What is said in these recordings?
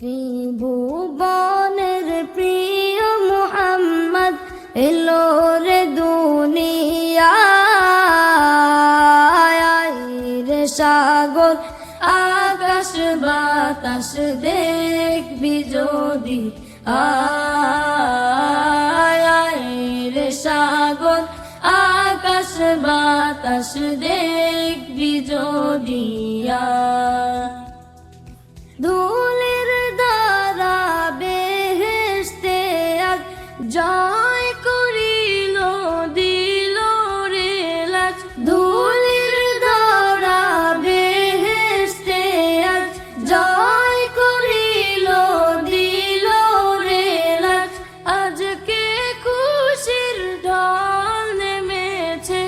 ত্রিভুবনের প্রিয় মুহাম্মদ এলো রে দুনিয়ায় রে সাগর আকাশ বাতাস দেখবি যদি আয় রে সাগর আকাশ বাতাস দেখবি যদি ধুলের দ্বারা বেহেশতে আজ জয় করিল দিল রে লাজ ধুলের দ্বারা বেহেশতে আজ জয় করিল দিল রে লাজ আজকে খুশির ঢল নেমেছে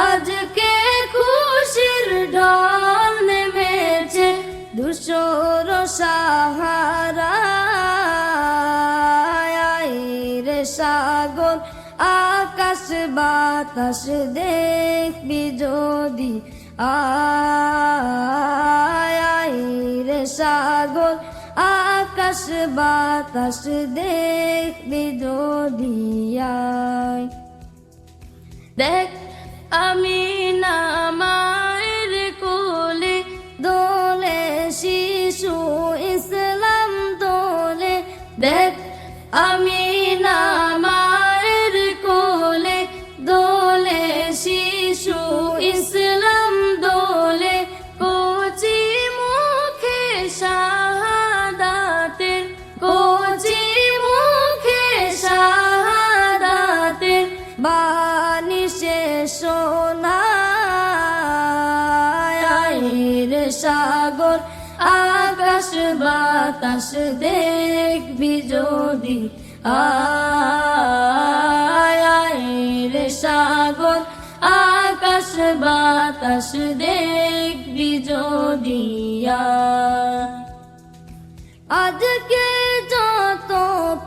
আজকে খুশির ঢল নেমেছে দুশোর সাহারায় রে সাগর আকাশ বাতাস দেখবি যদি আয় রে সাগর আকাশ বাতাস দেখবি যদি দেখ আমি না মায়ের কোলে দোলে শিশু ইসলাম দোলে দেখ আমি না মায়ের কোলে দোলে শিশু ইসলাম দোলে কচি মুখে শাহাদাতের কচি মুখে শাহাদাতের বাণী শেষ রে সাগর আকাশ বাতাস দেখবি যদি আয় রে সাগর আকাশ বাতাস দেখবি যদি আজকে যত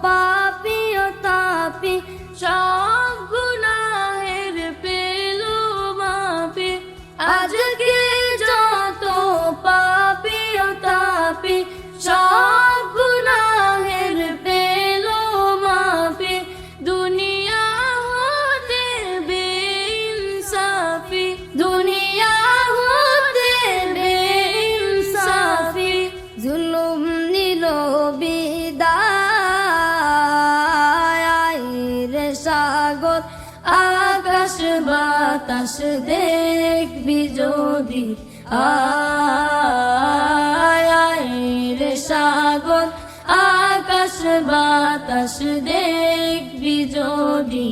পাপী ও তাপী সব গুনাহের পেলো মাপি আজকে যত পাপী ও তাপী সব গুনাহের পেলো মাপি দুনিয়া হতে বেইনসাফি দুনিয়া হতে বেইনসাফি জুলুম নিল বিদায় রে সাগর আকাশ বাতাস দেখবি যদি আয় রে সাগর আকাশ বাতাস দেখবি যদি